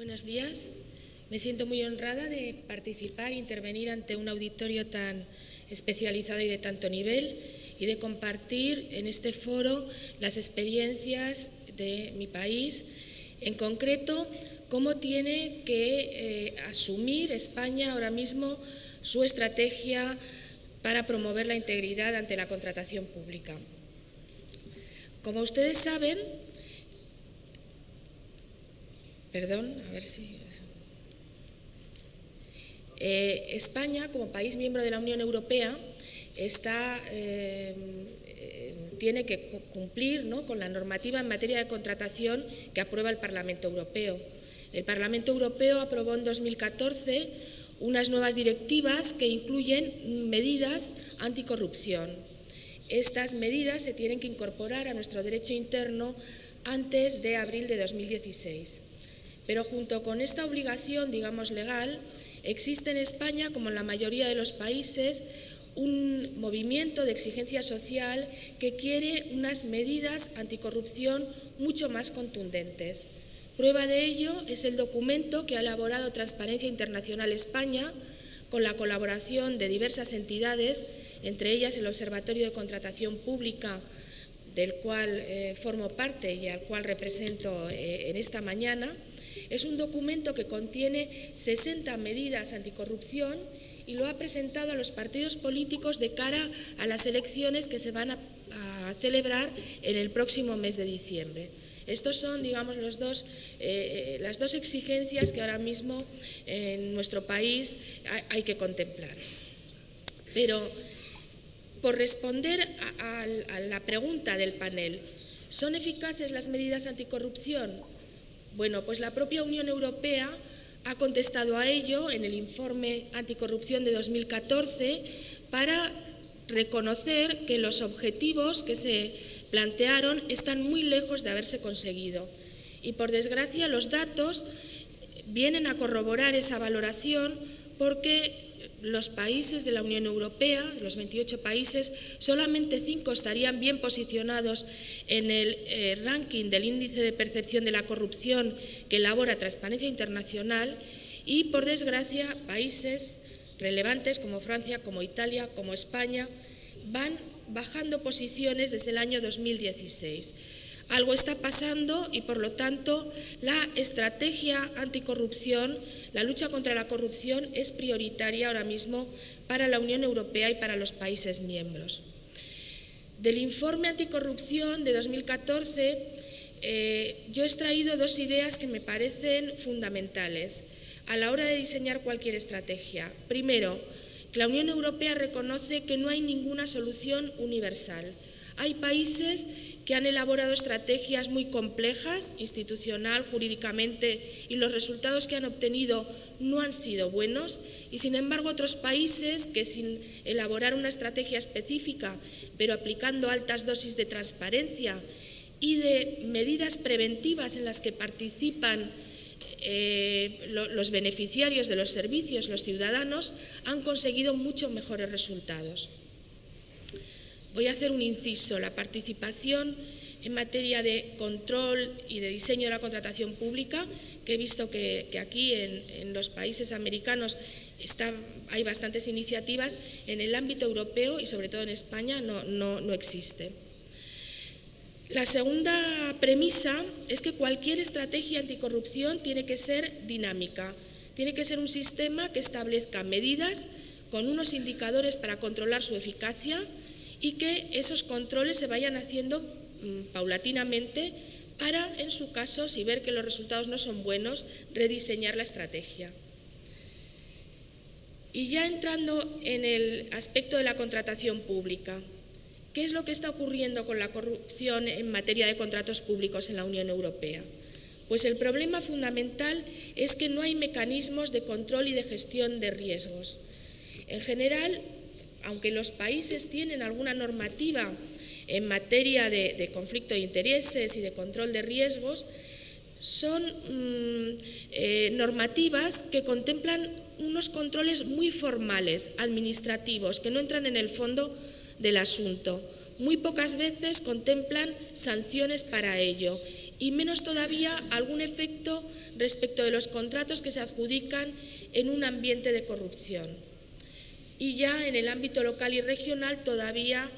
Buenos días. Me siento muy honrada de participar e intervenir ante un auditorio tan especializado y de tanto nivel y de compartir en este foro las experiencias de mi país, en concreto cómo tiene que asumir España ahora mismo su estrategia para promover la integridad ante la contratación pública. Como ustedes saben, España, como país miembro de la Unión Europea, tiene que cumplir, ¿no?, con la normativa en materia de contratación que aprueba el Parlamento Europeo. El Parlamento Europeo aprobó en 2014 unas nuevas directivas que incluyen medidas anticorrupción. Estas medidas se tienen que incorporar a nuestro derecho interno antes de abril de 2016. Pero junto con esta obligación, digamos, legal, existe en España, como en la mayoría de los países, un movimiento de exigencia social que quiere unas medidas anticorrupción mucho más contundentes. Prueba de ello es el documento que ha elaborado Transparencia Internacional España con la colaboración de diversas entidades, entre ellas el Observatorio de Contratación Pública, del cual formo parte y al cual represento en esta mañana. Es un documento que contiene 60 medidas anticorrupción y lo ha presentado a los partidos políticos de cara a las elecciones que se van a celebrar en el próximo mes de diciembre. Estos son, digamos, las dos exigencias que ahora mismo en nuestro país hay que contemplar. Pero, por responder a la pregunta del panel, ¿son eficaces las medidas anticorrupción? Bueno, pues la propia Unión Europea ha contestado a ello en el informe anticorrupción de 2014 para reconocer que los objetivos que se plantearon están muy lejos de haberse conseguido. Y por desgracia los datos vienen a corroborar esa valoración porque los países de la Unión Europea, los 28 países, solamente 5 estarían bien posicionados en el ranking del índice de percepción de la corrupción que elabora Transparencia Internacional y, por desgracia, países relevantes como Francia, como Italia, como España, van bajando posiciones desde el año 2016. Algo está pasando y, por lo tanto, la estrategia anticorrupción, la lucha contra la corrupción es prioritaria ahora mismo para la Unión Europea y para los países miembros. Del informe anticorrupción de 2014, yo he extraído 2 ideas que me parecen fundamentales a la hora de diseñar cualquier estrategia. Primero, que la Unión Europea reconoce que no hay ninguna solución universal. Hay países que han elaborado estrategias muy complejas, institucional, jurídicamente, y los resultados que han obtenido no han sido buenos, y sin embargo otros países que sin elaborar una estrategia específica, pero aplicando altas dosis de transparencia y de medidas preventivas en las que participan los beneficiarios de los servicios, los ciudadanos, han conseguido mucho mejores resultados. Voy a hacer un inciso. La participación en materia de control y de diseño de la contratación pública, que he visto que aquí en los países americanos hay bastantes iniciativas, en el ámbito europeo y sobre todo en España no existe. La segunda premisa es que cualquier estrategia anticorrupción tiene que ser dinámica, tiene que ser un sistema que establezca medidas con unos indicadores para controlar su eficacia y que esos controles se vayan haciendo paulatinamente para, en su caso, si ver que los resultados no son buenos, rediseñar la estrategia. Y ya entrando en el aspecto de la contratación pública, ¿qué es lo que está ocurriendo con la corrupción en materia de contratos públicos en la Unión Europea? Pues el problema fundamental es que no hay mecanismos de control y de gestión de riesgos. En general, aunque los países tienen alguna normativa en materia de conflicto de intereses y de control de riesgos, son normativas que contemplan unos controles muy formales, administrativos, que no entran en el fondo del asunto. Muy pocas veces contemplan sanciones para ello y menos todavía algún efecto respecto de los contratos que se adjudican en un ambiente de corrupción. Y ya en el ámbito local y regional todavía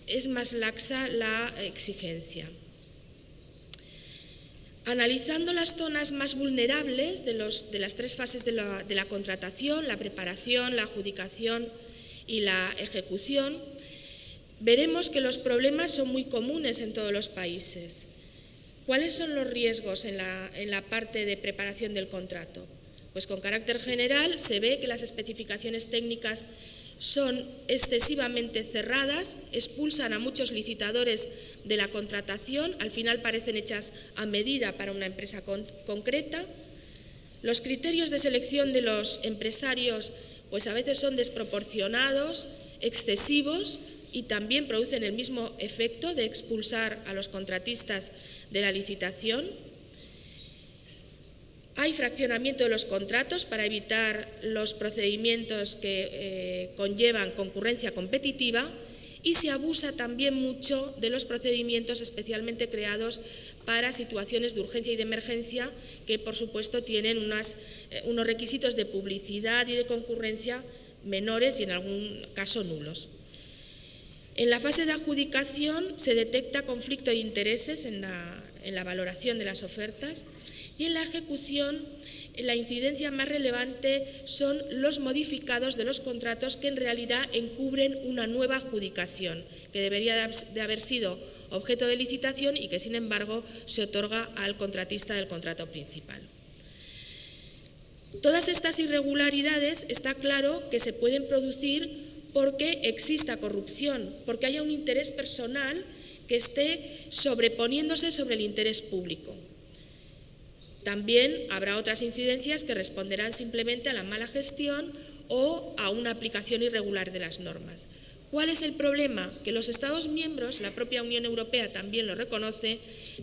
es más laxa la exigencia. Analizando las zonas más vulnerables de las tres fases de la contratación, la preparación, la adjudicación y la ejecución, veremos que los problemas son muy comunes en todos los países. ¿Cuáles son los riesgos en la parte de preparación del contrato? Pues con carácter general se ve que las especificaciones técnicas son excesivamente cerradas, expulsan a muchos licitadores de la contratación, al final parecen hechas a medida para una empresa concreta. Los criterios de selección de los empresarios pues a veces son desproporcionados, excesivos y también producen el mismo efecto de expulsar a los contratistas de la licitación. Hay fraccionamiento de los contratos para evitar los procedimientos que conllevan concurrencia competitiva y se abusa también mucho de los procedimientos especialmente creados para situaciones de urgencia y de emergencia que, por supuesto, tienen unos requisitos de publicidad y de concurrencia menores y en algún caso nulos. En la fase de adjudicación se detecta conflicto de intereses en la valoración de las ofertas y en la ejecución la incidencia más relevante son los modificados de los contratos que en realidad encubren una nueva adjudicación que debería de haber sido objeto de licitación y que sin embargo se otorga al contratista del contrato principal. Todas estas irregularidades está claro que se pueden producir porque exista corrupción, porque haya un interés personal que esté sobreponiéndose sobre el interés público. También habrá otras incidencias que responderán simplemente a la mala gestión o a una aplicación irregular de las normas. ¿Cuál es el problema? Que los Estados miembros, la propia Unión Europea también lo reconoce,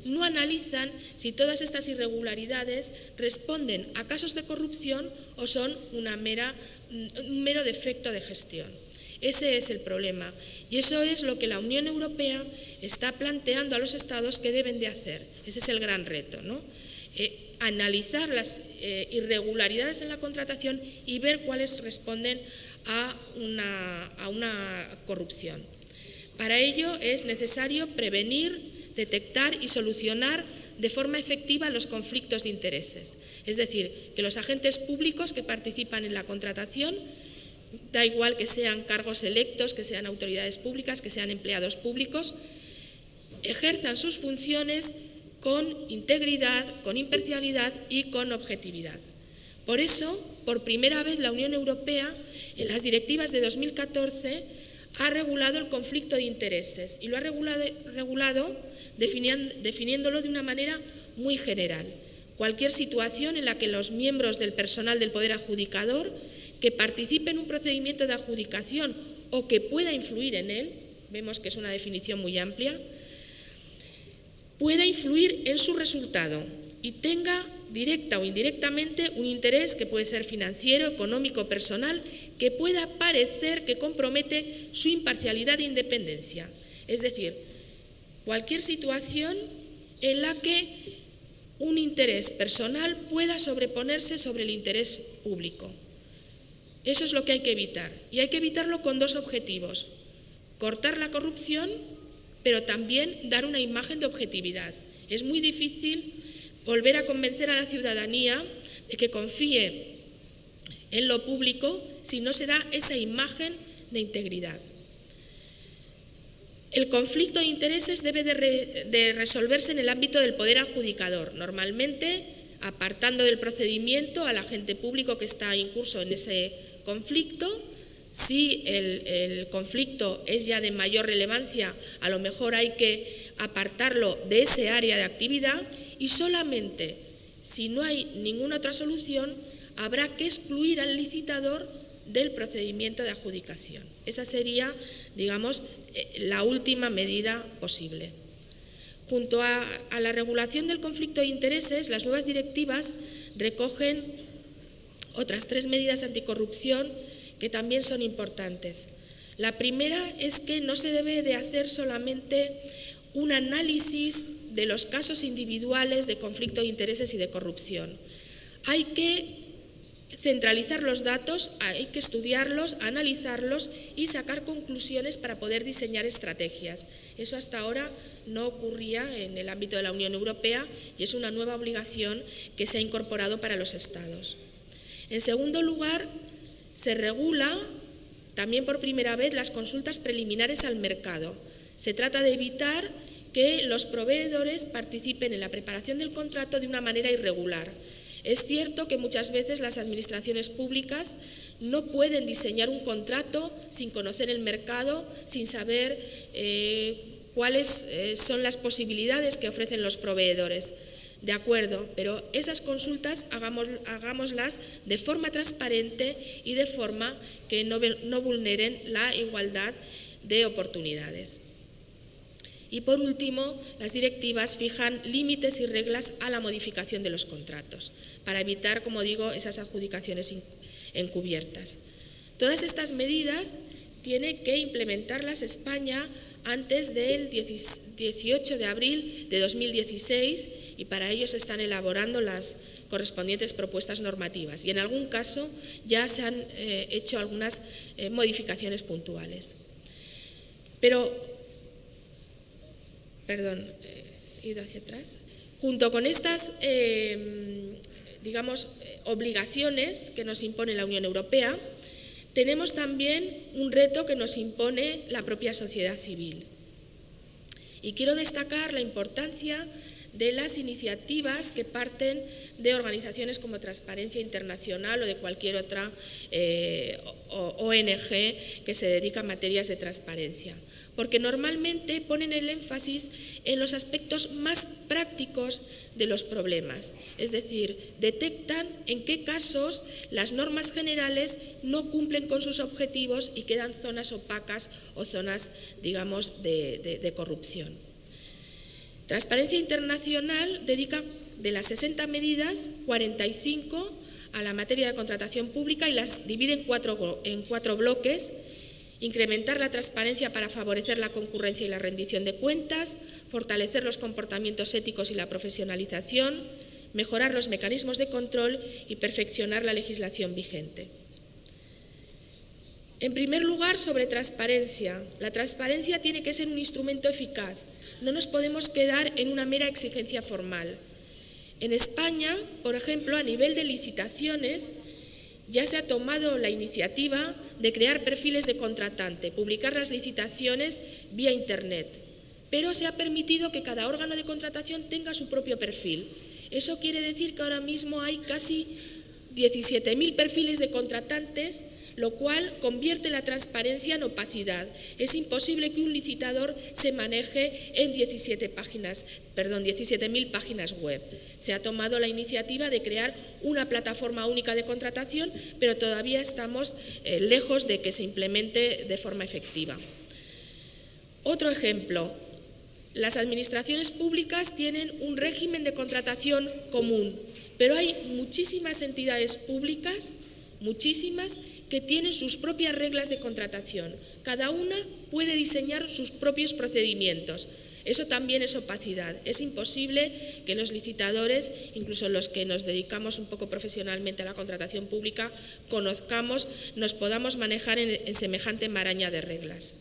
no analizan si todas estas irregularidades responden a casos de corrupción o son un mero defecto de gestión. Ese es el problema y eso es lo que la Unión Europea está planteando a los Estados que deben de hacer. Ese es el gran reto, ¿no? Analizar las irregularidades en la contratación y ver cuáles responden a una corrupción. Para ello es necesario prevenir, detectar y solucionar de forma efectiva los conflictos de intereses. Es decir, que los agentes públicos que participan en la contratación, da igual que sean cargos electos, que sean autoridades públicas, que sean empleados públicos, ejerzan sus funciones con integridad, con imparcialidad y con objetividad. Por eso, por primera vez la Unión Europea, en las directivas de 2014, ha regulado el conflicto de intereses y lo ha regulado definiéndolo de una manera muy general. Cualquier situación en la que los miembros del personal del poder adjudicador que participe en un procedimiento de adjudicación o que pueda influir en él, vemos que es una definición muy amplia, pueda influir en su resultado y tenga directa o indirectamente un interés que puede ser financiero, económico, personal, que pueda parecer que compromete su imparcialidad e independencia. Es decir, cualquier situación en la que un interés personal pueda sobreponerse sobre el interés público. Eso es lo que hay que evitar y hay que evitarlo con dos objetivos: cortar la corrupción, pero también dar una imagen de objetividad. Es muy difícil volver a convencer a la ciudadanía de que confíe en lo público si no se da esa imagen de integridad. El conflicto de intereses debe de resolverse en el ámbito del poder adjudicador, normalmente apartando del procedimiento al agente público que está incurso en ese conflicto. Si el conflicto es ya de mayor relevancia, a lo mejor hay que apartarlo de ese área de actividad y solamente si no hay ninguna otra solución habrá que excluir al licitador del procedimiento de adjudicación. Esa sería, digamos, la última medida posible. Junto a la regulación del conflicto de intereses, las nuevas directivas recogen otras 3 medidas anticorrupción que también son importantes. La primera es que no se debe de hacer solamente un análisis de los casos individuales de conflicto de intereses y de corrupción. Hay que centralizar los datos, hay que estudiarlos, analizarlos y sacar conclusiones para poder diseñar estrategias. Eso hasta ahora no ocurría en el ámbito de la Unión Europea y es una nueva obligación que se ha incorporado para los Estados. En segundo lugar, se regula también por primera vez las consultas preliminares al mercado. Se trata de evitar que los proveedores participen en la preparación del contrato de una manera irregular. Es cierto que muchas veces las administraciones públicas no pueden diseñar un contrato sin conocer el mercado, sin saber cuáles son las posibilidades que ofrecen los proveedores. De acuerdo, pero esas consultas hagámoslas de forma transparente y de forma que no vulneren la igualdad de oportunidades. Y por último, las directivas fijan límites y reglas a la modificación de los contratos, para evitar, como digo, esas adjudicaciones encubiertas. Todas estas medidas tiene que implementarlas España antes del 18 de abril de 2016 y para ello se están elaborando las correspondientes propuestas normativas y en algún caso ya se han hecho algunas modificaciones puntuales. He ido hacia atrás. Junto con estas, obligaciones que nos impone la Unión Europea, tenemos también un reto que nos impone la propia sociedad civil. Y quiero destacar la importancia de las iniciativas que parten de organizaciones como Transparencia Internacional o de cualquier otra ONG que se dedica a materias de transparencia, porque normalmente ponen el énfasis en los aspectos más prácticos de los problemas, es decir, detectan en qué casos las normas generales no cumplen con sus objetivos y quedan zonas opacas o zonas, digamos, de corrupción. Transparencia Internacional dedica de las 60 medidas, 45 a la materia de contratación pública y las divide en cuatro bloques: incrementar la transparencia para favorecer la concurrencia y la rendición de cuentas, fortalecer los comportamientos éticos y la profesionalización, mejorar los mecanismos de control y perfeccionar la legislación vigente. En primer lugar, sobre transparencia. La transparencia tiene que ser un instrumento eficaz. No nos podemos quedar en una mera exigencia formal. En España, por ejemplo, a nivel de licitaciones, ya se ha tomado la iniciativa de crear perfiles de contratante, publicar las licitaciones vía Internet, pero se ha permitido que cada órgano de contratación tenga su propio perfil. Eso quiere decir que ahora mismo hay casi 17.000 perfiles de contratantes, lo cual convierte la transparencia en opacidad. Es imposible que un licitador se maneje en 17.000 páginas web. Se ha tomado la iniciativa de crear una plataforma única de contratación, pero todavía estamos lejos de que se implemente de forma efectiva. Otro ejemplo, las administraciones públicas tienen un régimen de contratación común, pero hay muchísimas entidades públicas, muchísimas, que tienen sus propias reglas de contratación. Cada una puede diseñar sus propios procedimientos. Eso también es opacidad. Es imposible que los licitadores, incluso los que nos dedicamos un poco profesionalmente a la contratación pública, nos podamos manejar en semejante maraña de reglas.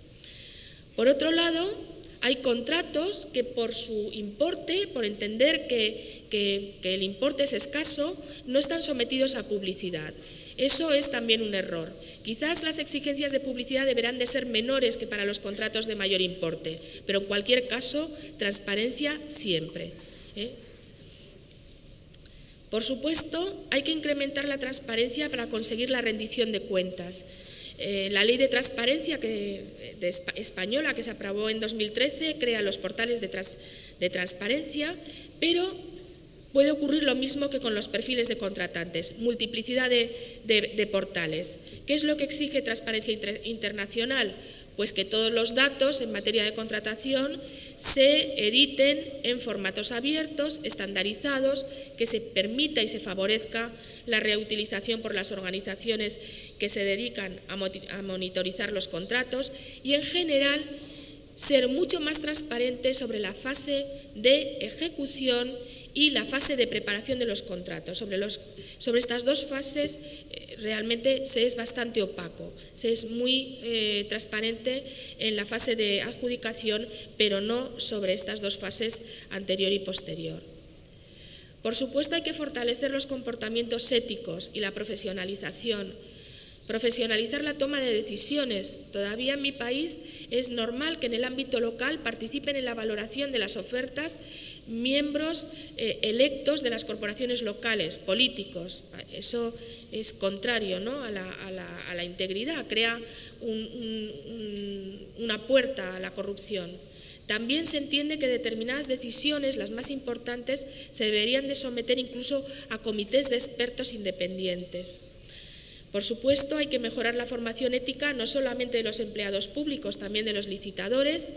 Por otro lado, hay contratos que por su importe, por entender que el importe es escaso, no están sometidos a publicidad. Eso es también un error. Quizás las exigencias de publicidad deberán de ser menores que para los contratos de mayor importe, pero en cualquier caso, transparencia siempre. Por supuesto, hay que incrementar la transparencia para conseguir la rendición de cuentas. La ley de transparencia española que se aprobó en 2013 crea los portales de transparencia, pero puede ocurrir lo mismo que con los perfiles de contratantes, multiplicidad de portales. ¿Qué es lo que exige Transparencia Internacional? Pues que todos los datos en materia de contratación se editen en formatos abiertos, estandarizados, que se permita y se favorezca la reutilización por las organizaciones que se dedican a monitorizar los contratos y, en general, ser mucho más transparente sobre la fase de ejecución y la fase de preparación de los contratos. Sobre estas dos fases realmente se es bastante opaco, se es muy transparente en la fase de adjudicación, pero no sobre estas dos fases anterior y posterior. Por supuesto, hay que fortalecer los comportamientos éticos y la profesionalización. Profesionalizar la toma de decisiones. Todavía en mi país es normal que en el ámbito local participen en la valoración de las ofertas miembros electos de las corporaciones locales, políticos. Eso es contrario, ¿no?, a la integridad, crea una puerta a la corrupción. También se entiende que determinadas decisiones, las más importantes, se deberían de someter incluso a comités de expertos independientes. Por supuesto, hay que mejorar la formación ética no solamente de los empleados públicos, también de los licitadores,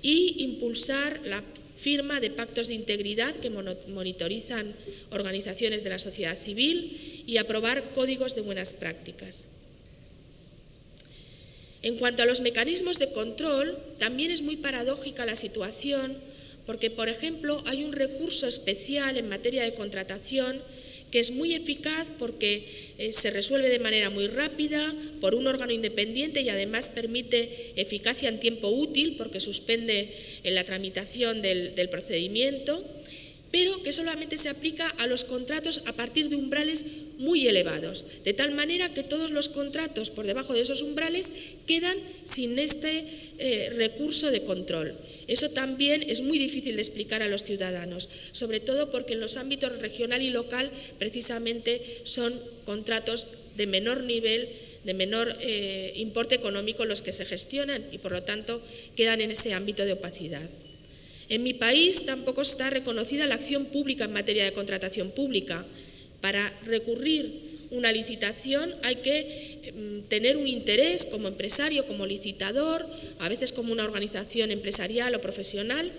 y impulsar la firma de pactos de integridad que monitorizan organizaciones de la sociedad civil y aprobar códigos de buenas prácticas. En cuanto a los mecanismos de control, también es muy paradójica la situación porque, por ejemplo, hay un recurso especial en materia de contratación que es muy eficaz porque se resuelve de manera muy rápida por un órgano independiente y además permite eficacia en tiempo útil porque suspende la tramitación del procedimiento, pero que solamente se aplica a los contratos a partir de umbrales muy elevados, de tal manera que todos los contratos por debajo de esos umbrales quedan sin este recurso de control. Eso también es muy difícil de explicar a los ciudadanos, sobre todo porque en los ámbitos regional y local precisamente son contratos de menor nivel, de menor importe económico los que se gestionan y por lo tanto quedan en ese ámbito de opacidad. En mi país tampoco está reconocida la acción pública en materia de contratación pública. Para recurrir una licitación hay que tener un interés como empresario, como licitador, a veces como una organización empresarial o profesional.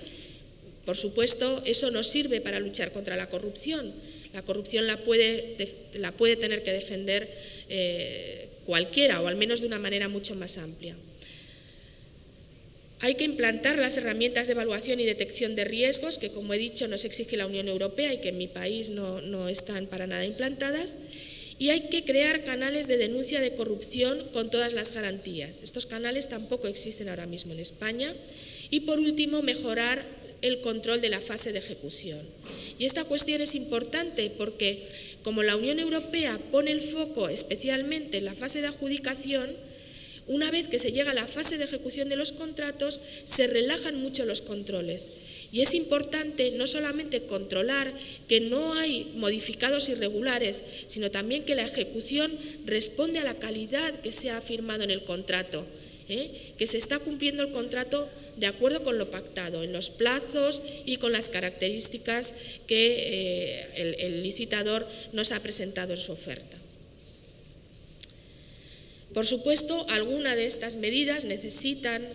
Por supuesto, eso no sirve para luchar contra la corrupción. La corrupción la puede tener que defender cualquiera, o al menos de una manera mucho más amplia. Hay que implantar las herramientas de evaluación y detección de riesgos, que como he dicho nos exige la Unión Europea y que en mi país no están para nada implantadas, y hay que crear canales de denuncia de corrupción con todas las garantías. Estos canales tampoco existen ahora mismo en España. Y por último, mejorar el control de la fase de ejecución. Y esta cuestión es importante porque como la Unión Europea pone el foco especialmente en la fase de adjudicación, una vez que se llega a la fase de ejecución de los contratos, se relajan mucho los controles. Y es importante no solamente controlar que no hay modificados irregulares, sino también que la ejecución responde a la calidad que se ha firmado en el contrato, que se está cumpliendo el contrato de acuerdo con lo pactado, en los plazos y con las características que el licitador nos ha presentado en su oferta. Por supuesto, algunas de estas medidas necesitan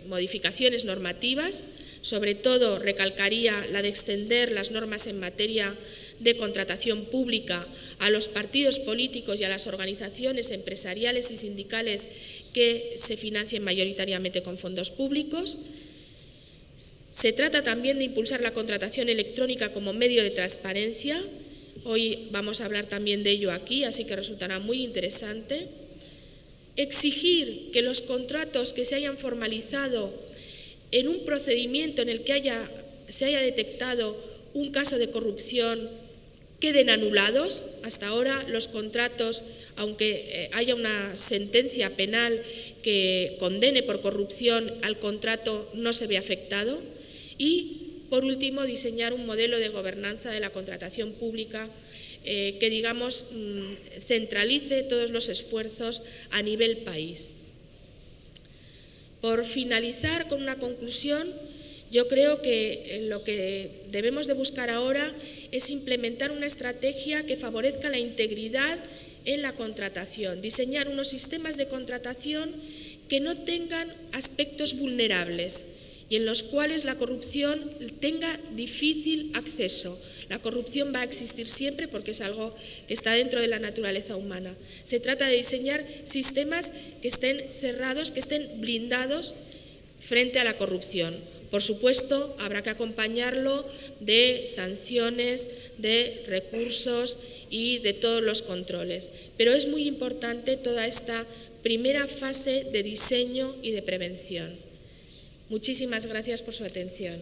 modificaciones normativas, sobre todo recalcaría la de extender las normas en materia de contratación pública a los partidos políticos y a las organizaciones empresariales y sindicales que se financien mayoritariamente con fondos públicos. Se trata también de impulsar la contratación electrónica como medio de transparencia. Hoy vamos a hablar también de ello aquí, así que resultará muy interesante. Exigir que los contratos que se hayan formalizado en un procedimiento en el que se haya detectado un caso de corrupción queden anulados. Hasta ahora los contratos, aunque haya una sentencia penal que condene por corrupción al contrato, no se ve afectado. Y por último, diseñar un modelo de gobernanza de la contratación pública que, digamos, centralice todos los esfuerzos a nivel país. Por finalizar con una conclusión, yo creo que lo que debemos de buscar ahora es implementar una estrategia que favorezca la integridad en la contratación, diseñar unos sistemas de contratación que no tengan aspectos vulnerables y en los cuales la corrupción tenga difícil acceso. La corrupción va a existir siempre porque es algo que está dentro de la naturaleza humana. Se trata de diseñar sistemas que estén cerrados, que estén blindados, frente a la corrupción. Por supuesto, habrá que acompañarlo de sanciones, de recursos y de todos los controles. Pero es muy importante toda esta primera fase de diseño y de prevención. Muchísimas gracias por su atención.